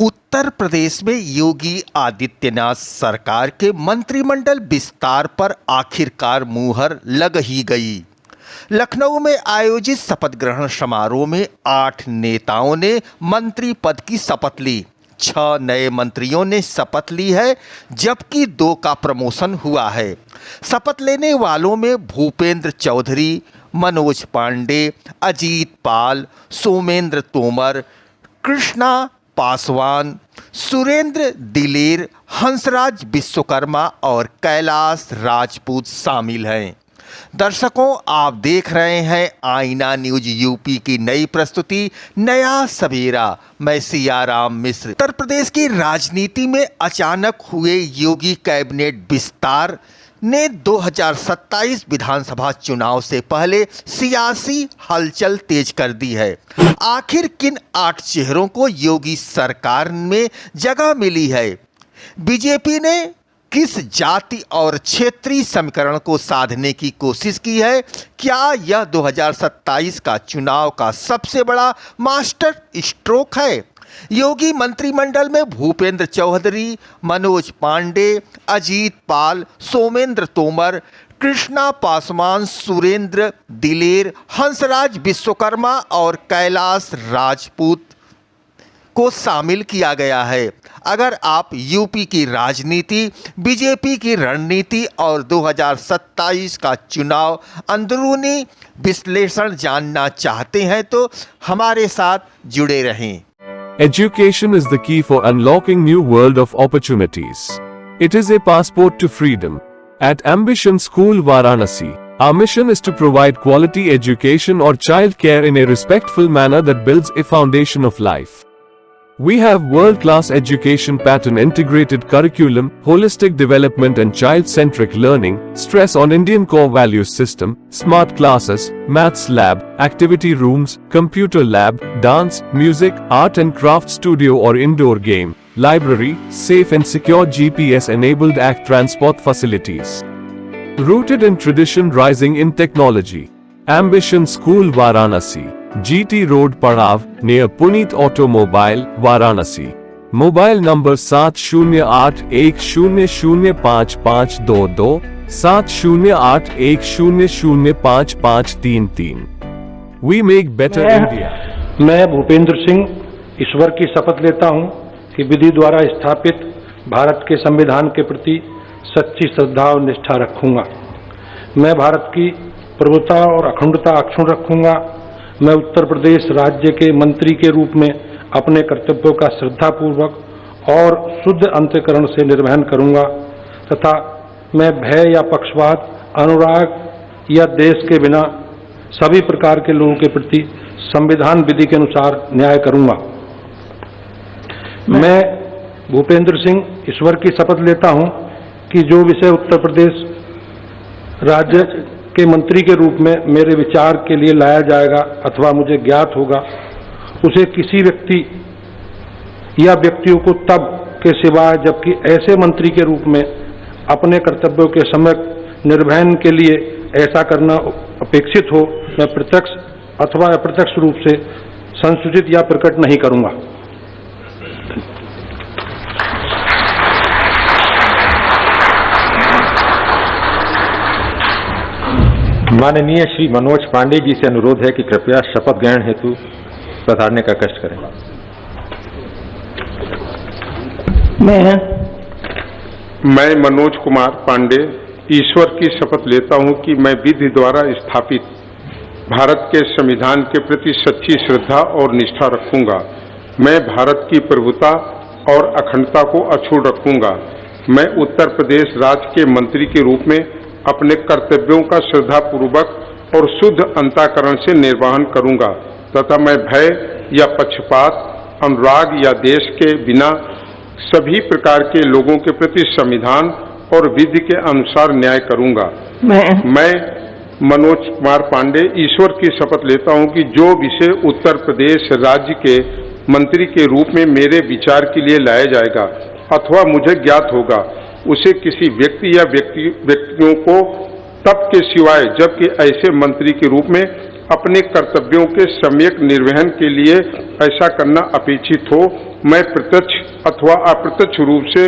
उत्तर प्रदेश में योगी आदित्यनाथ सरकार के मंत्रिमंडल विस्तार पर आखिरकार मुहर लग ही गई। लखनऊ में आयोजित शपथ ग्रहण समारोह में 8 नेताओं ने मंत्री पद की शपथ ली। 6 नए मंत्रियों ने शपथ ली है, जबकि 2 का प्रमोशन हुआ है। शपथ लेने वालों में भूपेंद्र चौधरी, मनोज पांडे, अजीत पाल, सोमेंद्र तोमर, कृष्णा पासवान, सुरेंद्र दिलेर, हंसराज विश्वकर्मा और कैलाश राजपूत शामिल हैं। दर्शकों, आप देख रहे हैं आईना न्यूज यूपी की नई प्रस्तुति नया सवेरा। मैं सियाराम मिश्र। उत्तर प्रदेश की राजनीति में अचानक हुए योगी कैबिनेट विस्तार ने 2027 विधानसभा चुनाव से पहले सियासी हलचल तेज कर दी है। आखिर किन 8 चेहरों को योगी सरकार में जगह मिली है? बीजेपी ने किस जाति और क्षेत्रीय समीकरण को साधने की कोशिश की है? क्या यह 2027 का चुनाव का सबसे बड़ा मास्टर स्ट्रोक है? योगी मंत्रिमंडल में भूपेंद्र चौधरी, मनोज पांडे, अजीत पाल, सोमेंद्र तोमर, कृष्णा पासवान, सुरेंद्र दिलेर, हंसराज विश्वकर्मा और कैलाश राजपूत को शामिल किया गया है। अगर आप यूपी की राजनीति, बीजेपी की रणनीति और 2027 का चुनाव अंदरूनी विश्लेषण जानना चाहते हैं तो हमारे साथ जुड़े रहें। Education is the key for unlocking new world of opportunities. It is a passport to freedom. At Ambition School Varanasi, our mission is to provide quality education or child care in a respectful manner that builds a foundation of life. We have world-class education pattern, integrated curriculum, holistic development and child-centric learning, stress on Indian core values system, smart classes, maths lab, activity rooms, computer lab, dance, music, art and craft studio or indoor game, library, safe and secure GPS-enabled ACT transport facilities. Rooted in tradition, rising in technology. Ambition School Varanasi, GT Road Padav, near Puneet Automobile, Varanasi. Mobile number 7081005522, 7081005533. We make better India. मैं भूपेंद्र सिंह ईश्वर की शपथ लेता हूं कि विधि द्वारा स्थापित भारत के संविधान के प्रति सच्ची श्रद्धा और निष्ठा रखूंगा। मैं भारत की प्रभुता और अखंडता अक्षुण्ण रखूंगा। मैं उत्तर प्रदेश राज्य के मंत्री के रूप में अपने कर्तव्यों का श्रद्धापूर्वक और शुद्ध अंतःकरण से निर्वहन करूंगा तथा मैं भय या पक्षपात, अनुराग या देश के बिना सभी प्रकार के लोगों के प्रति संविधान विधि के अनुसार न्याय करूंगा। मैं भूपेंद्र सिंह ईश्वर की शपथ लेता हूं कि जो विषय उत्तर प्रदेश राज्य के मंत्री के रूप में मेरे विचार के लिए लाया जाएगा अथवा मुझे ज्ञात होगा, उसे किसी व्यक्ति या व्यक्तियों को तब के सिवाय जबकि ऐसे मंत्री के रूप में अपने कर्तव्यों के समय निर्वहन के लिए ऐसा करना अपेक्षित हो, मैं प्रत्यक्ष अथवा अप्रत्यक्ष रूप से संसूचित या प्रकट नहीं करूंगा। माननीय श्री मनोज पांडे जी से अनुरोध है कि कृपया शपथ ग्रहण हेतु पधारने का कष्ट करें। मैं मनोज कुमार पांडे ईश्वर की शपथ लेता हूं कि मैं विधि द्वारा स्थापित भारत के संविधान के प्रति सच्ची श्रद्धा और निष्ठा रखूंगा। मैं भारत की प्रभुता और अखंडता को अक्षुण्ण रखूंगा। मैं उत्तर प्रदेश राज्य के मंत्री के रूप में अपने कर्तव्यों का श्रद्धापूर्वक और शुद्ध अंतःकरण से निर्वहन करूंगा तथा मैं भय या पक्षपात, अनुराग या देश के बिना सभी प्रकार के लोगों के प्रति संविधान और विधि के अनुसार न्याय करूंगा। मैं मनोज कुमार पांडे ईश्वर की शपथ लेता हूं कि जो विषय उत्तर प्रदेश राज्य के मंत्री के रूप में मेरे विचार के लिए लाया जाएगा अथवा मुझे ज्ञात होगा, उसे किसी व्यक्ति या व्यक्तियों को तब के सिवाय जबकि ऐसे मंत्री के रूप में अपने कर्तव्यों के सम्यक निर्वहन के लिए ऐसा करना अपेक्षित हो, मैं प्रत्यक्ष अथवा अप्रत्यक्ष रूप से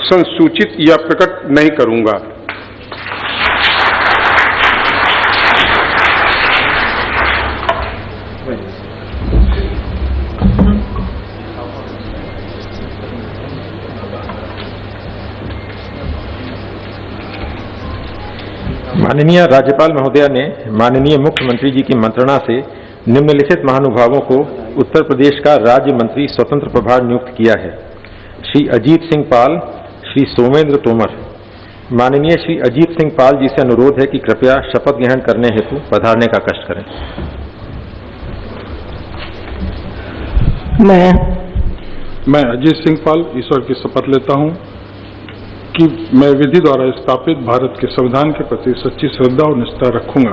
संसूचित या प्रकट नहीं करूंगा। माननीय राज्यपाल महोदया ने माननीय मुख्यमंत्री जी की मंत्रणा से निम्नलिखित महानुभावों को उत्तर प्रदेश का राज्य मंत्री स्वतंत्र प्रभार नियुक्त किया है। श्री अजीत सिंह पाल, श्री सोमेंद्र तोमर। माननीय श्री अजीत सिंह पाल जी से अनुरोध है कि कृपया शपथ ग्रहण करने हेतु पधारने का कष्ट करें। मैं अजीत सिंह पाल ईश्वर की शपथ लेता हूं कि मैं विधि द्वारा स्थापित भारत के संविधान के प्रति सच्ची श्रद्धा और निष्ठा रखूंगा।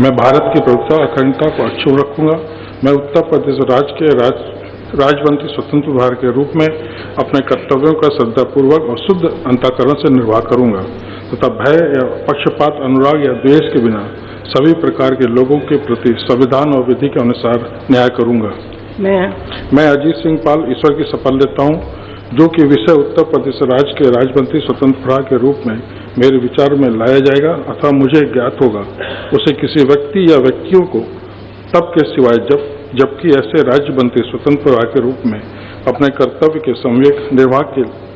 मैं भारत की प्रभुता अखंडता को अक्षुण्ण रखूंगा। मैं उत्तर प्रदेश राज्य के राज्यमंत्री स्वतंत्र प्रभार के रूप में अपने कर्तव्यों का श्रद्धापूर्वक और शुद्ध अंतःकरण से निर्वाह करूंगा तथा भय या पक्षपात, अनुराग या द्वेष के बिना सभी प्रकार के लोगों के प्रति संविधान और विधि के अनुसार न्याय करूंगा। मैं अजीत सिंह पाल ईश्वर की शपथ लेता हूं, जो कि विषय उत्तर प्रदेश राज्य के राज्यमंत्री स्वतंत्र प्रभार के रूप में मेरे विचार में लाया जाएगा अथवा मुझे ज्ञात होगा, उसे किसी व्यक्ति या व्यक्तियों को तब के सिवाय जबकि ऐसे राज्यमंत्री स्वतंत्र प्रभार के रूप में अपने कर्तव्य के सम्यक निर्वाह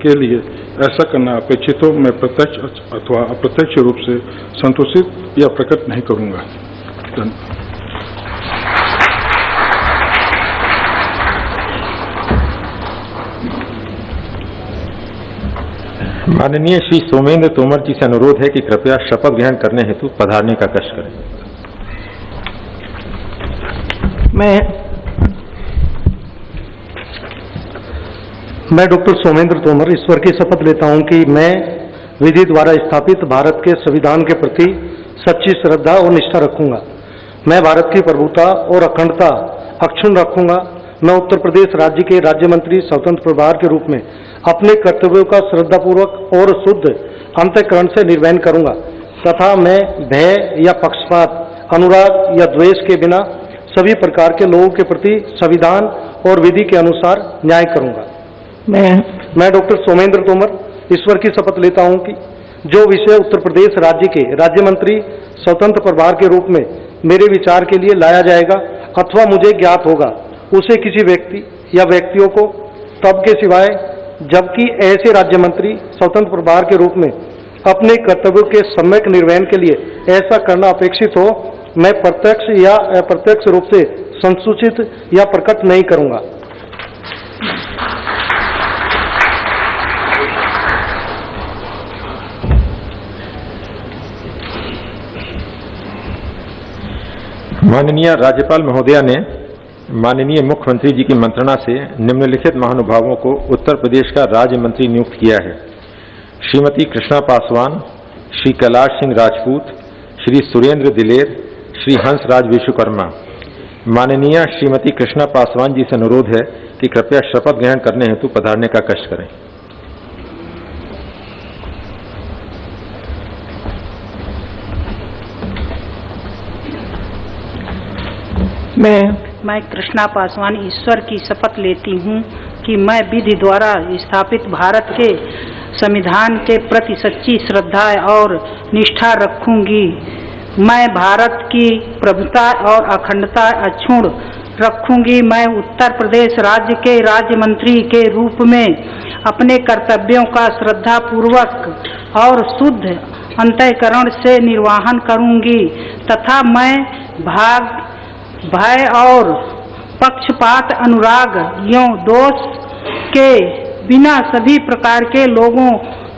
के लिए ऐसा करना अपेक्षित हो, मैं प्रत्यक्ष अथवा अप्रत्यक्ष रूप से संतोषित या प्रकट नहीं करूंगा। धन्यवाद। माननीय श्री सोमेंद्र तोमर जी से अनुरोध है कि कृपया शपथ ग्रहण करने हेतु पधारने का कष्ट करें। मैं डॉक्टर सोमेंद्र तोमर ईश्वर की शपथ लेता हूं कि मैं विधि द्वारा स्थापित भारत के संविधान के प्रति सच्ची श्रद्धा और निष्ठा रखूंगा। मैं भारत की प्रभुता और अखंडता अक्षुण्ण रखूंगा। मैं उत्तर प्रदेश राज्य के राज्य मंत्री स्वतंत्र प्रभार के रूप में अपने कर्तव्यों का श्रद्धापूर्वक और शुद्ध अंतःकरण से निर्वहन करूंगा तथा मैं भय या पक्षपात, अनुराग या द्वेष के बिना सभी प्रकार के लोगों के प्रति संविधान और विधि के अनुसार न्याय करूंगा। मैं डॉक्टर सोमेंद्र तोमर ईश्वर की शपथ लेता हूं कि जो विषय उत्तर प्रदेश राज्य के राज्य मंत्री स्वतंत्र प्रभार के रूप में मेरे विचार के लिए लाया जाएगा अथवा मुझे ज्ञात होगा, उसे किसी व्यक्ति या व्यक्तियों को तब के सिवाय जबकि ऐसे राज्य मंत्री स्वतंत्र प्रभार के रूप में अपने कर्तव्यों के सम्यक निर्वहन के लिए ऐसा करना अपेक्षित हो, मैं प्रत्यक्ष या अप्रत्यक्ष रूप से संसूचित या प्रकट नहीं करूंगा। माननीय राज्यपाल महोदया ने माननीय मुख्यमंत्री जी की मंत्रणा से निम्नलिखित महानुभावों को उत्तर प्रदेश का राज्य मंत्री नियुक्त किया है। श्रीमती कृष्णा पासवान, श्री कैलाश सिंह राजपूत, श्री सुरेंद्र दिलेर, श्री हंसराज विश्वकर्मा। माननीय श्रीमती कृष्णा पासवान जी से अनुरोध है कि कृपया शपथ ग्रहण करने हेतु पधारने का कष्ट करें। मैं कृष्णा पासवान ईश्वर की शपथ लेती हूँ कि मैं विधि द्वारा स्थापित भारत के संविधान के प्रति सच्ची श्रद्धा और निष्ठा रखूंगी। मैं भारत की प्रभुता और अखंडता अक्षुण्ण रखूंगी। मैं उत्तर प्रदेश राज्य के राज्य मंत्री के रूप में अपने कर्तव्यों का श्रद्धापूर्वक और शुद्ध अंतःकरण से निर्वहन करूंगी तथा मैं भय और पक्षपात, अनुराग यों दोष के बिना सभी प्रकार के लोगों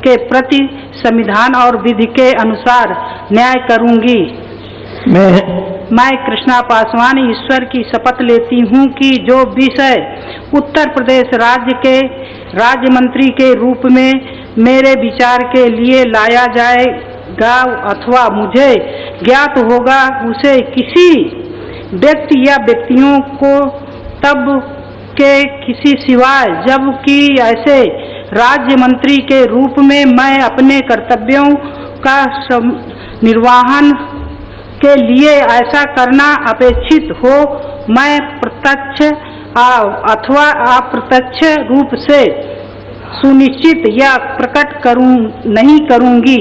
के प्रति संविधान और विधि के अनुसार न्याय करूंगी। मैं कृष्णा पासवान ईश्वर की शपथ लेती हूँ कि जो विषय उत्तर प्रदेश राज्य के राज्य मंत्री के रूप में मेरे विचार के लिए लाया जाएगा अथवा मुझे ज्ञात होगा, उसे किसी व्यक्ति या व्यक्तियों को तब के किसी सिवाय जबकि ऐसे राज्य मंत्री के रूप में मैं अपने कर्तव्यों का निर्वहन के लिए ऐसा करना अपेक्षित हो, मैं प्रत्यक्ष अथवा अप्रत्यक्ष रूप से सुनिश्चित या प्रकट नहीं करूंगी।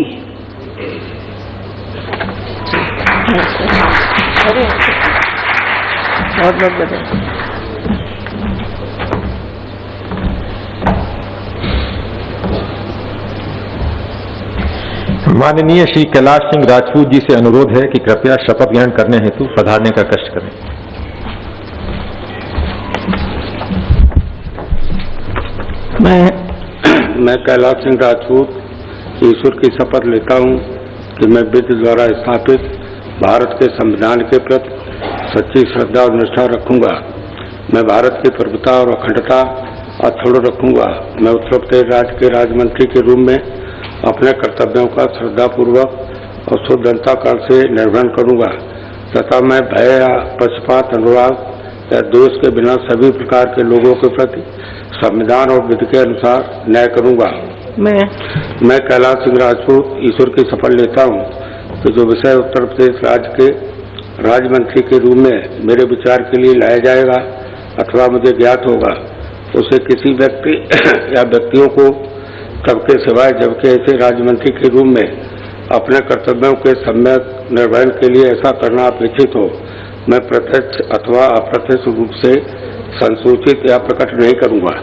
माननीय श्री कैलाश सिंह राजपूत जी से अनुरोध है कि कृपया शपथ ग्रहण करने हेतु पधारने का कष्ट करें। मैं कैलाश सिंह राजपूत ईश्वर की शपथ लेता हूं कि मैं विधि द्वारा स्थापित भारत के संविधान के प्रति सच्ची श्रद्धा और निष्ठा रखूंगा। मैं भारत की प्रभुता और अखंडता अक्षुण्ण रखूंगा। मैं उत्तर प्रदेश राज्य के राज्य मंत्री के रूप में अपने कर्तव्यों का श्रद्धापूर्वक और शुद्ध अंतःकरण से निर्वहन करूंगा तथा मैं भय या पक्षपात, अनुराग या दोष के बिना सभी प्रकार के लोगों के प्रति संविधान और विधि के अनुसार न्याय करूंगा। मैं कैलाश सिंह राजपूत ईश्वर की शपथ लेता हूं कि जो विषय उत्तर प्रदेश राज्य के राज्य मंत्री के रूप में मेरे विचार के लिए लाया जाएगा अथवा मुझे ज्ञात होगा, उसे किसी व्यक्ति या व्यक्तियों को सबके सिवाय जबकि ऐसे राज्य मंत्री के रूप में अपने कर्तव्यों के सम्यक निर्वहन के लिए ऐसा करना अपेक्षित हो, मैं प्रत्यक्ष अथवा अप्रत्यक्ष रूप से संसूचित या प्रकट नहीं करूंगा।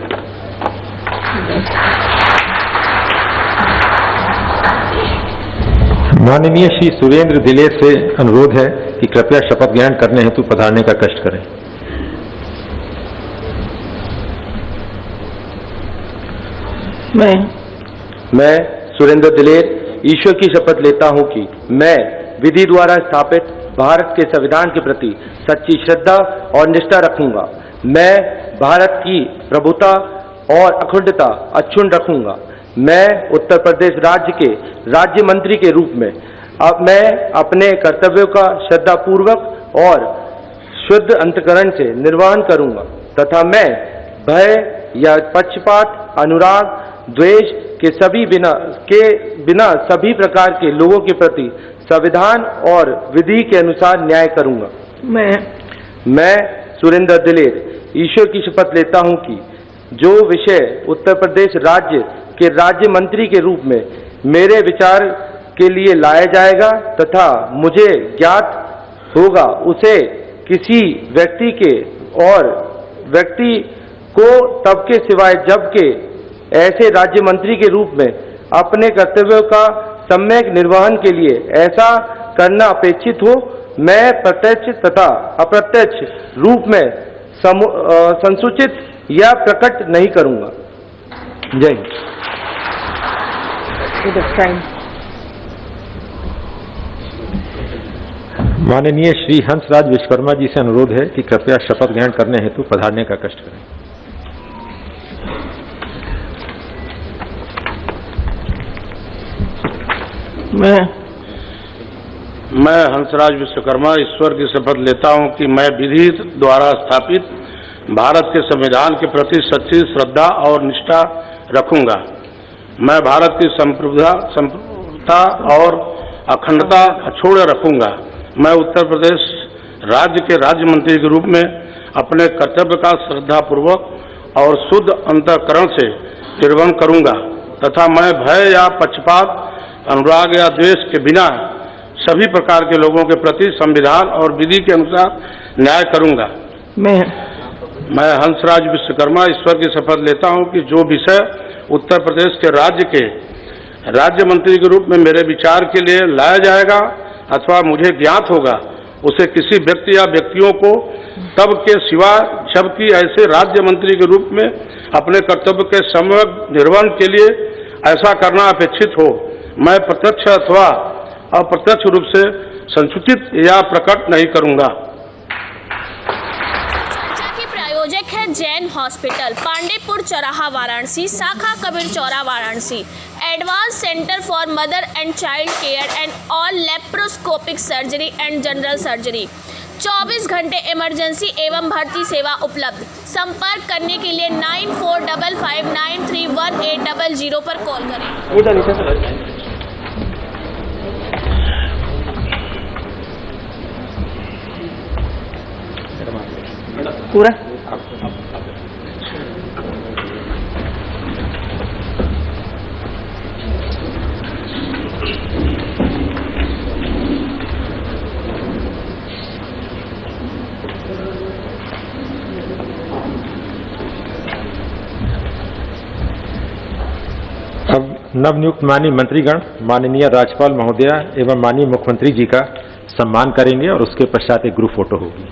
माननीय श्री सुरेंद्र दिलेर से अनुरोध है कि कृपया शपथ ग्रहण करने हेतु पधारने का कष्ट करें। मैं सुरेंद्र दिलेर ईश्वर की शपथ लेता हूं कि मैं विधि द्वारा स्थापित भारत के संविधान के प्रति सच्ची श्रद्धा और निष्ठा रखूंगा। मैं भारत की प्रभुता और अखंडता अक्षुण्ण रखूंगा। मैं उत्तर प्रदेश राज्य के राज्य मंत्री के रूप में मैं अपने कर्तव्यों का श्रद्धापूर्वक और शुद्ध अंतःकरण से निर्वहन करूंगा तथा मैं भय या पक्षपात, अनुराग, द्वेष के बिना सभी प्रकार के लोगों के प्रति संविधान और विधि के अनुसार न्याय करूंगा। मैं सुरेंद्र दिलेर ईश्वर की शपथ लेता हूं कि जो विषय उत्तर प्रदेश राज्य के राज्य मंत्री के रूप में मेरे विचार के लिए लाया जाएगा तथा मुझे ज्ञात होगा, उसे किसी व्यक्ति को तब के सिवाय जबकि ऐसे राज्य मंत्री के रूप में अपने कर्तव्यों का सम्यक निर्वहन के लिए ऐसा करना अपेक्षित हो, मैं प्रत्यक्ष तथा अप्रत्यक्ष रूप में संसूचित या प्रकट नहीं करूंगा। जय हिंद। माननीय श्री हंसराज विश्वकर्मा जी से अनुरोध है कि कृपया शपथ ग्रहण करने हेतु पधारने का कष्ट करें। मैं हंसराज विश्वकर्मा ईश्वर की शपथ लेता हूं कि मैं विधि द्वारा स्थापित भारत के संविधान के प्रति सच्ची श्रद्धा और निष्ठा रखूंगा। मैं भारत की संप्रभुता और अखंडता अक्षुण्ण रखूंगा। मैं उत्तर प्रदेश राज्य के राज्य मंत्री के रूप में अपने कर्तव्य का श्रद्धापूर्वक और शुद्ध अंतःकरण से निर्वहन करूंगा तथा मैं भय या पक्षपात, अनुराग या द्वेष के बिना सभी प्रकार के लोगों के प्रति संविधान और विधि के अनुसार न्याय करूंगा। मैं हंसराज विश्वकर्मा ईश्वर की शपथ लेता हूं कि जो विषय उत्तर प्रदेश के राज्य मंत्री के रूप में मेरे विचार के लिए लाया जाएगा अथवा मुझे ज्ञात होगा, उसे किसी व्यक्ति या व्यक्तियों को तब के सिवा जबकि ऐसे राज्य मंत्री के रूप में अपने कर्तव्य के सम्यक निर्वहन के लिए ऐसा करना अपेक्षित हो, मैं प्रत्यक्ष अथवा अप्रत्यक्ष रूप से संसूचित या प्रकट नहीं करूंगा। प्रायोजक है जैन हॉस्पिटल, पांडेपुर चौराहा वाराणसी, शाखा Kabir Chaura Varanasi. Advance centre for mother and child care and all laparoscopic surgery and general surgery. 24 घंटे इमरजेंसी एवं भर्ती सेवा उपलब्ध। संपर्क करने के लिए 9455931800 पर कॉल करें। पूरा अब नवनियुक्त माननीय मंत्रीगण माननीय राज्यपाल महोदया एवं माननीय मुख्यमंत्री जी का सम्मान करेंगे और उसके पश्चात एक ग्रुप फोटो होगी।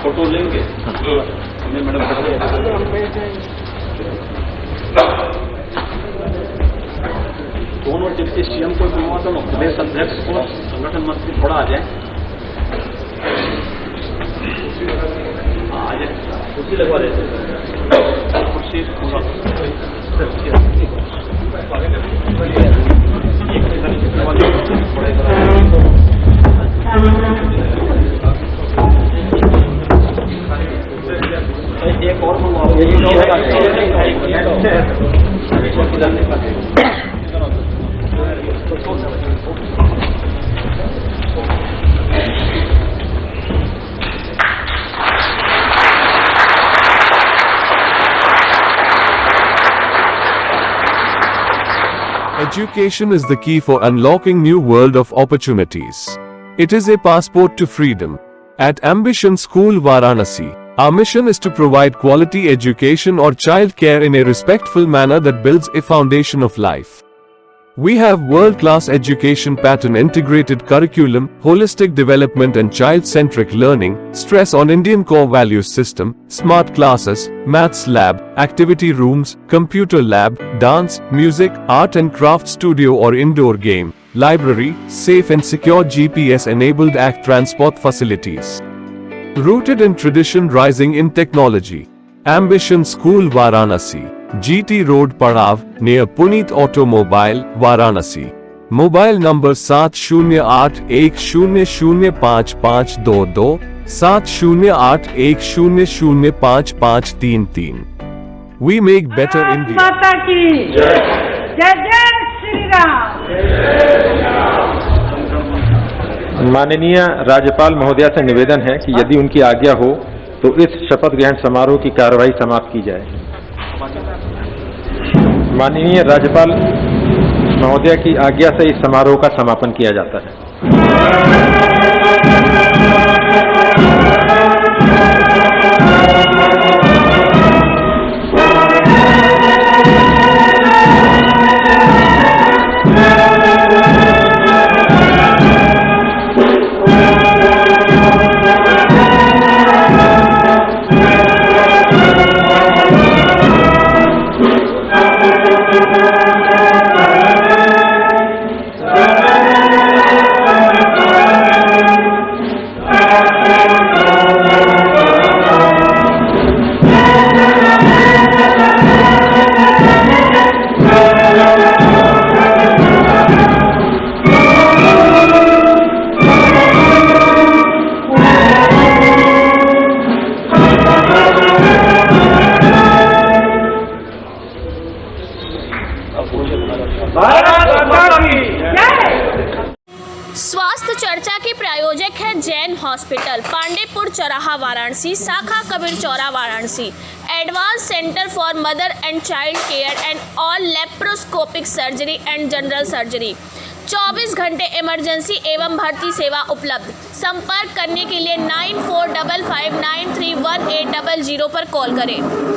फोटो लेंगे दोनों डिप्टी सीएम को दोनों प्रदेश अध्यक्ष को संगठन मंत्री थोड़ा आ जाए, आ जाए कुर्सी लगवा देते कुर्सी एक और Education is the key for unlocking new world of opportunities. It is a passport to freedom. At Ambition School Varanasi, our mission is to provide quality education or child care in a respectful manner that builds a foundation of life. We have world-class education pattern, integrated curriculum, holistic development and child-centric learning, stress on Indian core values system, smart classes, maths lab, activity rooms, computer lab, dance, music, art and craft studio or indoor game, library, safe and secure GPS-enabled ACT transport facilities. Rooted in tradition, rising in technology. Ambition School Varanasi, GT Road Padav, near Puneet Automobile, Varanasi. Mobile number 7081005522, 7081005533. We make better India. माता की जय जय श्री राम। माननीय राज्यपाल महोदया से निवेदन है कि यदि उनकी आज्ञा हो तो इस शपथ ग्रहण समारोह की कार्यवाही समाप्त की जाए। माननीय राज्यपाल महोदया की आज्ञा से इस समारोह का समापन किया जाता है। स्वास्थ्य चर्चा की प्रायोजक है जैन हॉस्पिटल, पांडेपुर चौराहा वाराणसी, शाखा Kabir Chaura Varanasi. Advance centre for mother and child care and all laparoscopic surgery and general surgery. 24 घंटे इमरजेंसी एवं भर्ती सेवा उपलब्ध। संपर्क करने के लिए 9455931800 पर कॉल करें।